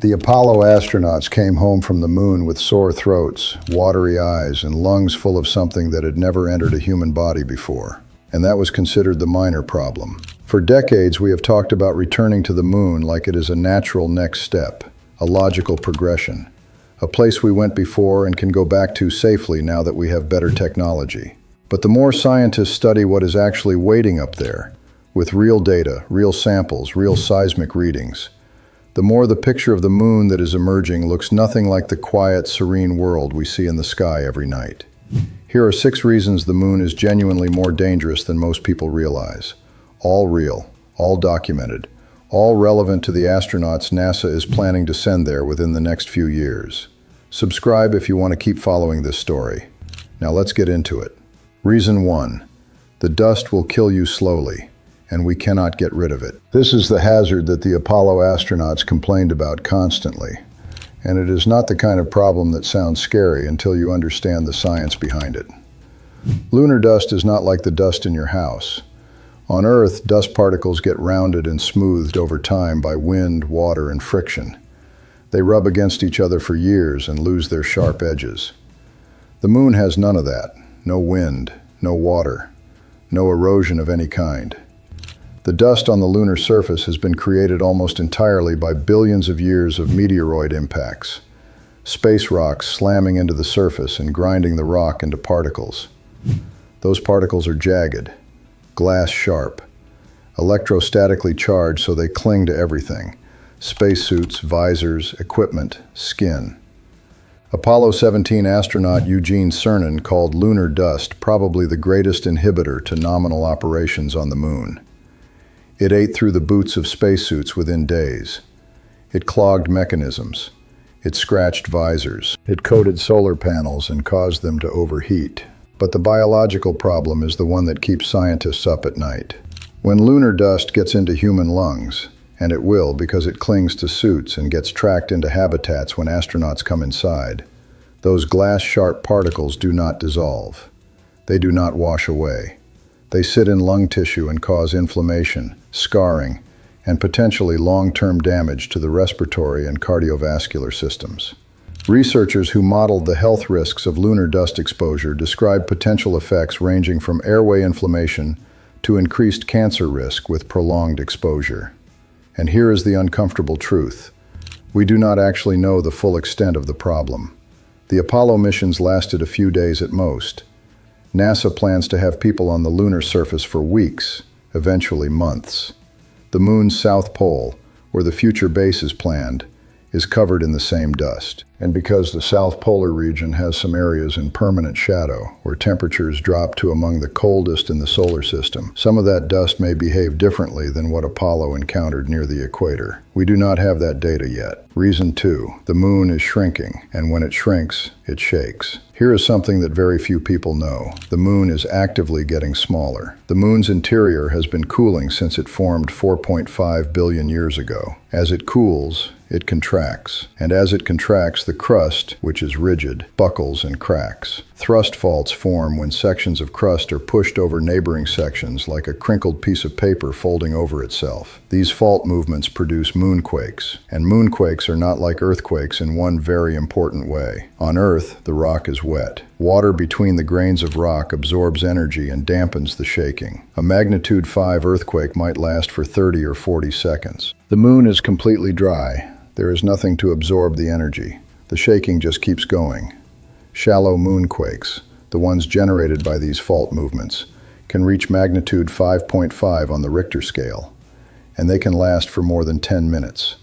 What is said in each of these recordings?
The Apollo astronauts came home from the moon with sore throats, watery eyes, and lungs full of something that had never entered a human body before. And that was considered the minor problem. For decades, we have talked about returning to the moon like it is a natural next step, a logical progression, a place we went before and can go back to safely now that we have better technology. But the more scientists study what is actually waiting up there, with real data, real samples, real seismic readings, the more the picture of the moon that is emerging looks nothing like the quiet, serene world we see in the sky every night. Here are 6 reasons the moon is genuinely more dangerous than most people realize. All real, all documented, all relevant to the astronauts NASA is planning to send there within the next few years. Subscribe if you want to keep following this story. Now let's get into it. Reason 1. The dust will kill you slowly, and we cannot get rid of it. This is the hazard that the Apollo astronauts complained about constantly, and it is not the kind of problem that sounds scary until you understand the science behind it. Lunar dust is not like the dust in your house. On Earth, dust particles get rounded and smoothed over time by wind, water, and friction. They rub against each other for years and lose their sharp edges. The moon has none of that. No wind, no water, no erosion of any kind. The dust on the lunar surface has been created almost entirely by billions of years of meteoroid impacts, space rocks slamming into the surface and grinding the rock into particles. Those particles are jagged, glass sharp, electrostatically charged so they cling to everything: spacesuits, visors, equipment, skin. Apollo 17 astronaut Eugene Cernan called lunar dust probably the greatest inhibitor to nominal operations on the moon. It ate through the boots of spacesuits within days. It clogged mechanisms. It scratched visors. It coated solar panels and caused them to overheat. But the biological problem is the one that keeps scientists up at night. When lunar dust gets into human lungs, and it will because it clings to suits and gets tracked into habitats when astronauts come inside, those glass-sharp particles do not dissolve. They do not wash away. They sit in lung tissue and cause inflammation, scarring, and potentially long-term damage to the respiratory and cardiovascular systems. Researchers who modeled the health risks of lunar dust exposure describe potential effects ranging from airway inflammation to increased cancer risk with prolonged exposure. And here is the uncomfortable truth. We do not actually know the full extent of the problem. The Apollo missions lasted a few days at most. NASA plans to have people on the lunar surface for weeks, eventually months. The moon's south pole, where the future base is planned, is covered in the same dust. And because the south polar region has some areas in permanent shadow, where temperatures drop to among the coldest in the solar system, some of that dust may behave differently than what Apollo encountered near the equator. We do not have that data yet. Reason 2, the moon is shrinking, and when it shrinks, it shakes. Here is something that very few people know. The moon is actively getting smaller. The moon's interior has been cooling since it formed 4.5 billion years ago. As it cools, it contracts. And as it contracts, the crust, which is rigid, buckles and cracks. Thrust faults form when sections of crust are pushed over neighboring sections like a crinkled piece of paper folding over itself. These fault movements produce moonquakes. And moonquakes are not like earthquakes in one very important way. On Earth, the rock is wet. Water between the grains of rock absorbs energy and dampens the shaking. A magnitude 5 earthquake might last for 30 or 40 seconds. The moon is completely dry. There is nothing to absorb the energy. The shaking just keeps going. Shallow moonquakes, the ones generated by these fault movements, can reach magnitude 5.5 on the Richter scale, and they can last for more than 10 minutes.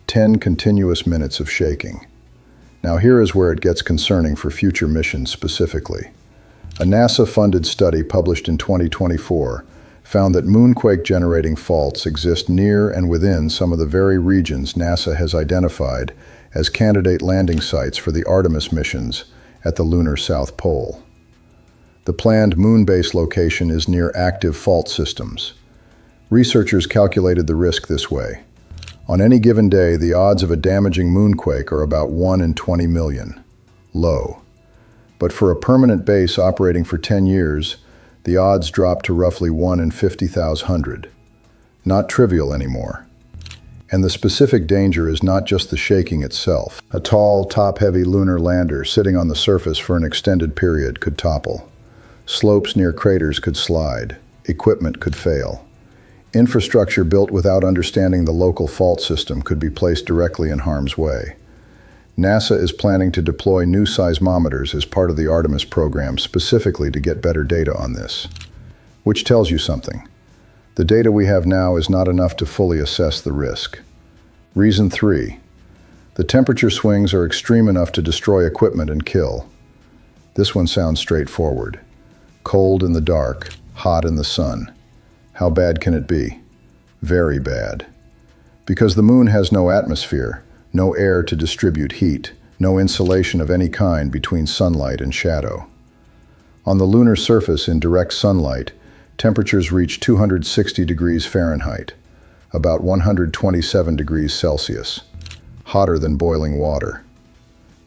10 continuous minutes of shaking. Now here is where it gets concerning for future missions specifically. A NASA-funded study published in 2024 found that moonquake-generating faults exist near and within some of the very regions NASA has identified as candidate landing sites for the Artemis missions at the lunar South Pole. The planned moon base location is near active fault systems. Researchers calculated the risk this way. On any given day, the odds of a damaging moonquake are about 1 in 20 million. Low. But for a permanent base operating for 10 years, the odds drop to roughly 1 in 50,000. Not trivial anymore. And the specific danger is not just the shaking itself. A tall, top-heavy lunar lander sitting on the surface for an extended period could topple. Slopes near craters could slide. Equipment could fail. Infrastructure built without understanding the local fault system could be placed directly in harm's way. NASA is planning to deploy new seismometers as part of the Artemis program specifically to get better data on this. Which tells you something. The data we have now is not enough to fully assess the risk. Reason 3. The temperature swings are extreme enough to destroy equipment and kill. This one sounds straightforward. Cold in the dark, hot in the sun. How bad can it be? Very bad. Because the moon has no atmosphere, no air to distribute heat, no insulation of any kind between sunlight and shadow. On the lunar surface in direct sunlight, temperatures reach 260 degrees Fahrenheit, about 127 degrees Celsius, hotter than boiling water.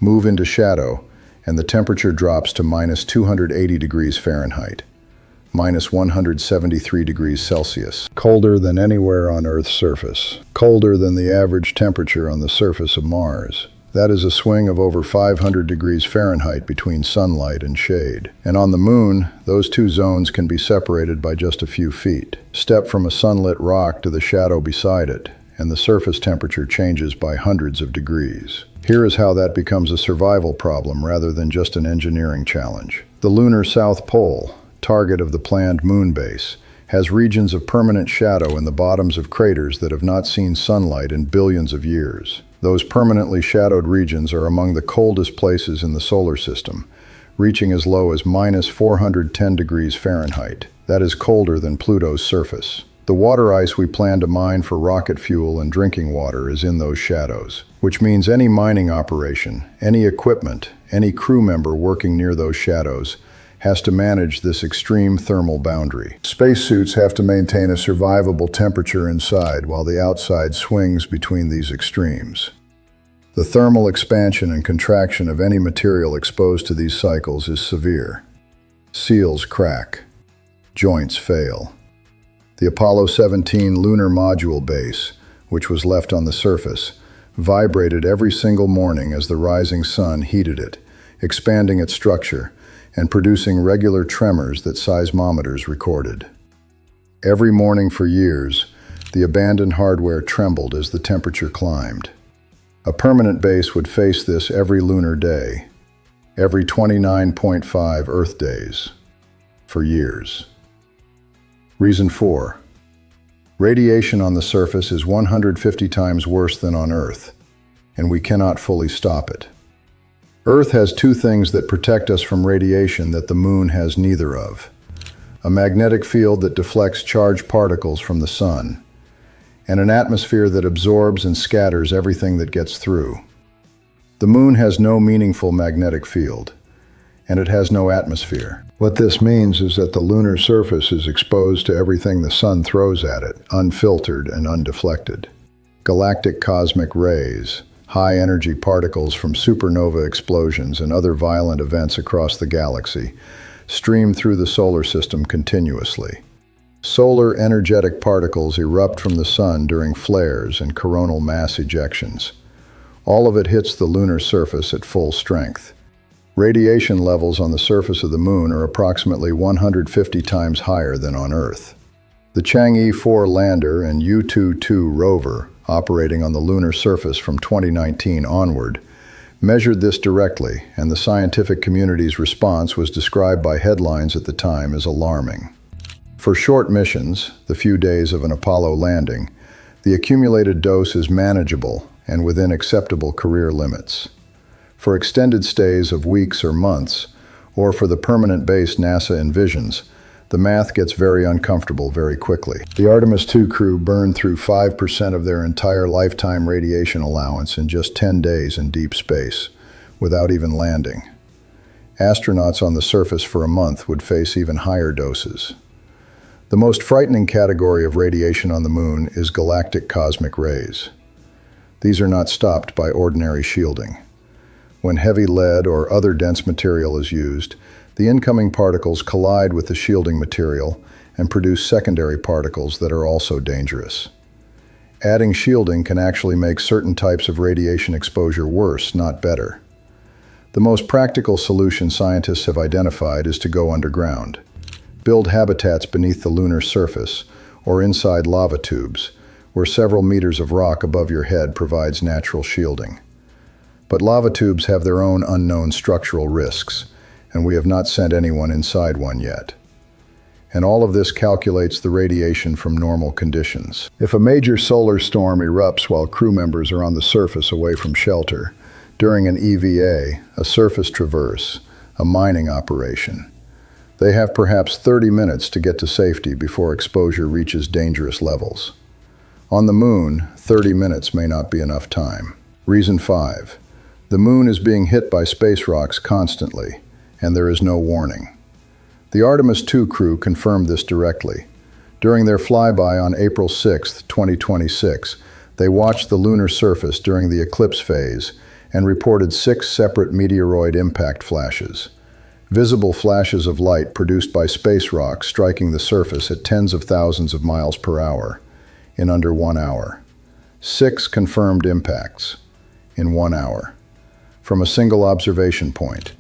Move into shadow, and the temperature drops to minus 280 degrees Fahrenheit, minus 173 degrees Celsius. Colder than anywhere on Earth's surface. Colder than the average temperature on the surface of Mars. That is a swing of over 500 degrees Fahrenheit between sunlight and shade. And on the moon, those two zones can be separated by just a few feet. Step from a sunlit rock to the shadow beside it, and the surface temperature changes by hundreds of degrees. Here is how that becomes a survival problem rather than just an engineering challenge. The lunar South Pole, target of the planned moon base, has regions of permanent shadow in the bottoms of craters that have not seen sunlight in billions of years. Those permanently shadowed regions are among the coldest places in the solar system, reaching as low as minus 410 degrees Fahrenheit. That is colder than Pluto's surface. The water ice we plan to mine for rocket fuel and drinking water is in those shadows, which means any mining operation, any equipment, any crew member working near those shadows has to manage this extreme thermal boundary. Spacesuits have to maintain a survivable temperature inside while the outside swings between these extremes. The thermal expansion and contraction of any material exposed to these cycles is severe. Seals crack. Joints fail. The Apollo 17 lunar module base, which was left on the surface, vibrated every single morning as the rising sun heated it, expanding its structure and producing regular tremors that seismometers recorded. Every morning for years, the abandoned hardware trembled as the temperature climbed. A permanent base would face this every lunar day, every 29.5 Earth days, for years. Reason 4. Radiation on the surface is 150 times worse than on Earth, and we cannot fully stop it. Earth has two things that protect us from radiation that the moon has neither of. A magnetic field that deflects charged particles from the sun, and an atmosphere that absorbs and scatters everything that gets through. The moon has no meaningful magnetic field, and it has no atmosphere. What this means is that the lunar surface is exposed to everything the sun throws at it, unfiltered and undeflected. Galactic cosmic rays, high-energy particles from supernova explosions and other violent events across the galaxy, stream through the solar system continuously. Solar energetic particles erupt from the sun during flares and coronal mass ejections. All of it hits the lunar surface at full strength. Radiation levels on the surface of the moon are approximately 150 times higher than on Earth. The Chang'e 4 lander and Yutu-2 rover, operating on the lunar surface from 2019 onward, measured this directly, and the scientific community's response was described by headlines at the time as alarming. For short missions, the few days of an Apollo landing, the accumulated dose is manageable and within acceptable career limits. For extended stays of weeks or months, or for the permanent base NASA envisions, the math gets very uncomfortable very quickly. The Artemis 2 crew burned through 5% of their entire lifetime radiation allowance in just 10 days in deep space, without even landing. Astronauts on the surface for a month would face even higher doses. The most frightening category of radiation on the moon is galactic cosmic rays. These are not stopped by ordinary shielding. When heavy lead or other dense material is used, the incoming particles collide with the shielding material and produce secondary particles that are also dangerous. Adding shielding can actually make certain types of radiation exposure worse, not better. The most practical solution scientists have identified is to go underground. Build habitats beneath the lunar surface or inside lava tubes, where several meters of rock above your head provides natural shielding. But lava tubes have their own unknown structural risks, and we have not sent anyone inside one yet. And all of this calculates the radiation from normal conditions. If a major solar storm erupts while crew members are on the surface away from shelter, during an EVA, a surface traverse, a mining operation, they have perhaps 30 minutes to get to safety before exposure reaches dangerous levels. On the moon, 30 minutes may not be enough time. Reason 5. The moon is being hit by space rocks constantly, and there is no warning. The Artemis II crew confirmed this directly. During their flyby on April 6, 2026, they watched the lunar surface during the eclipse phase and reported 6 separate meteoroid impact flashes. Visible flashes of light produced by space rocks striking the surface at tens of thousands of miles per hour in under 1 hour. 6 confirmed impacts in 1 hour from a single observation point,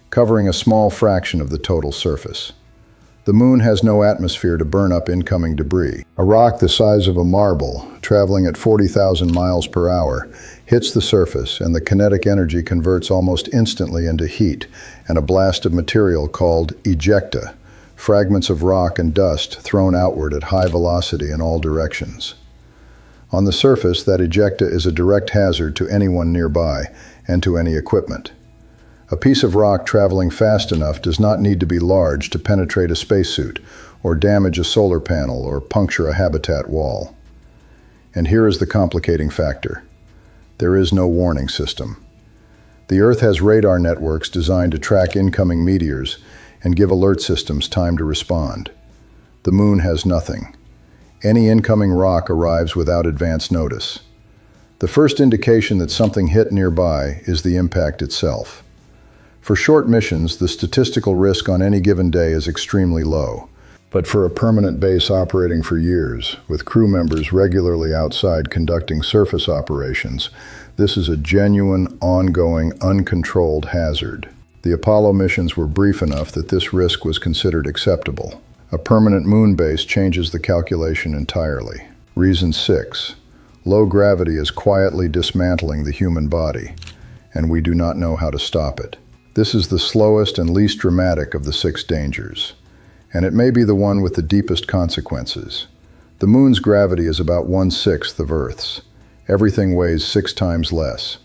covering a small fraction of the total surface. The moon has no atmosphere to burn up incoming debris. A rock the size of a marble, traveling at 40,000 miles per hour, hits the surface, and the kinetic energy converts almost instantly into heat and a blast of material called ejecta, fragments of rock and dust thrown outward at high velocity in all directions. On the surface, that ejecta is a direct hazard to anyone nearby and to any equipment. A piece of rock traveling fast enough does not need to be large to penetrate a spacesuit, or damage a solar panel, or puncture a habitat wall. And here is the complicating factor. There is no warning system. The Earth has radar networks designed to track incoming meteors and give alert systems time to respond. The moon has nothing. Any incoming rock arrives without advance notice. The first indication that something hit nearby is the impact itself. For short missions, the statistical risk on any given day is extremely low. But for a permanent base operating for years, with crew members regularly outside conducting surface operations, this is a genuine, ongoing, uncontrolled hazard. The Apollo missions were brief enough that this risk was considered acceptable. A permanent moon base changes the calculation entirely. Reason 6. Low gravity is quietly dismantling the human body, and we do not know how to stop it. This is the slowest and least dramatic of the 6 dangers, and it may be the one with the deepest consequences. The moon's gravity is about 1/6 of Earth's. Everything weighs 6 times less.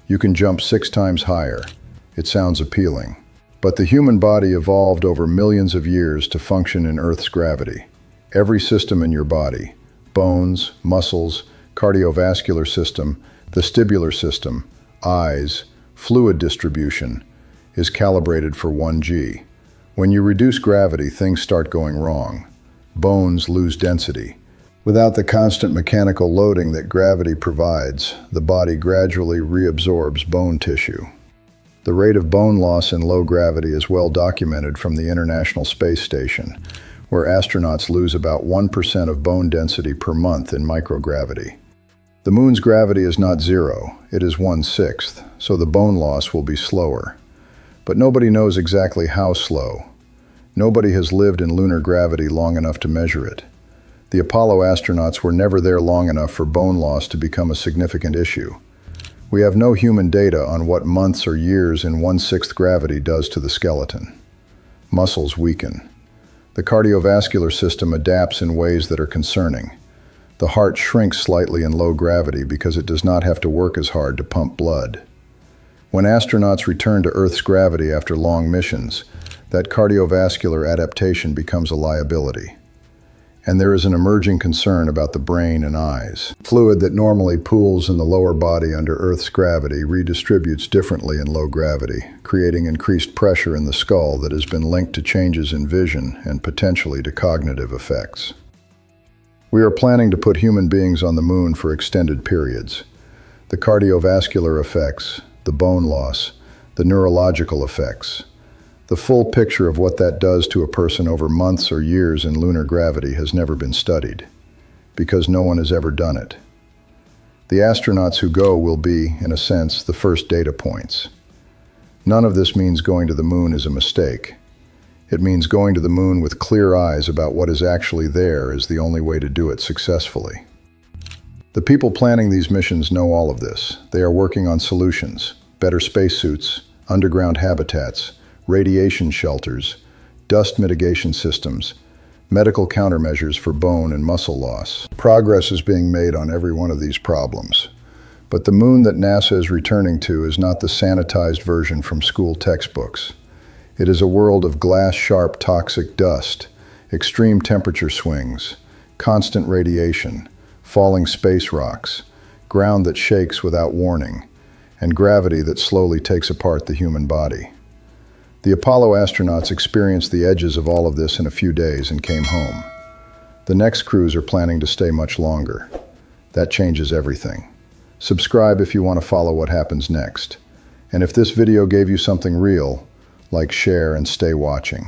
You can jump 6 times higher. It sounds appealing. But the human body evolved over millions of years to function in Earth's gravity. Every system in your body, bones, muscles, cardiovascular system, vestibular system, eyes, fluid distribution, is calibrated for 1G. When you reduce gravity, things start going wrong. Bones lose density. Without the constant mechanical loading that gravity provides, the body gradually reabsorbs bone tissue. The rate of bone loss in low gravity is well documented from the International Space Station, where astronauts lose about 1% of bone density per month in microgravity. The moon's gravity is not 0, it is 1/6, so the bone loss will be slower. But nobody knows exactly how slow. Nobody has lived in lunar gravity long enough to measure it. The Apollo astronauts were never there long enough for bone loss to become a significant issue. We have no human data on what months or years in 1/6 gravity does to the skeleton. Muscles weaken. The cardiovascular system adapts in ways that are concerning. The heart shrinks slightly in low gravity because it does not have to work as hard to pump blood. When astronauts return to Earth's gravity after long missions, that cardiovascular adaptation becomes a liability. And there is an emerging concern about the brain and eyes. Fluid that normally pools in the lower body under Earth's gravity redistributes differently in low gravity, creating increased pressure in the skull that has been linked to changes in vision and potentially to cognitive effects. We are planning to put human beings on the moon for extended periods. The cardiovascular effects, the bone loss, the neurological effects. The full picture of what that does to a person over months or years in lunar gravity has never been studied, because no one has ever done it. The astronauts who go will be, in a sense, the first data points. None of this means going to the moon is a mistake. It means going to the moon with clear eyes about what is actually there is the only way to do it successfully. The people planning these missions know all of this. They are working on solutions, better spacesuits, underground habitats, radiation shelters, dust mitigation systems, medical countermeasures for bone and muscle loss. Progress is being made on every one of these problems. But the moon that NASA is returning to is not the sanitized version from school textbooks. It is a world of glass-sharp toxic dust, extreme temperature swings, constant radiation, falling space rocks, ground that shakes without warning, and gravity that slowly takes apart the human body. The Apollo astronauts experienced the edges of all of this in a few days and came home. The next crews are planning to stay much longer. That changes everything. Subscribe if you want to follow what happens next. And if this video gave you something real, like, share, and stay watching.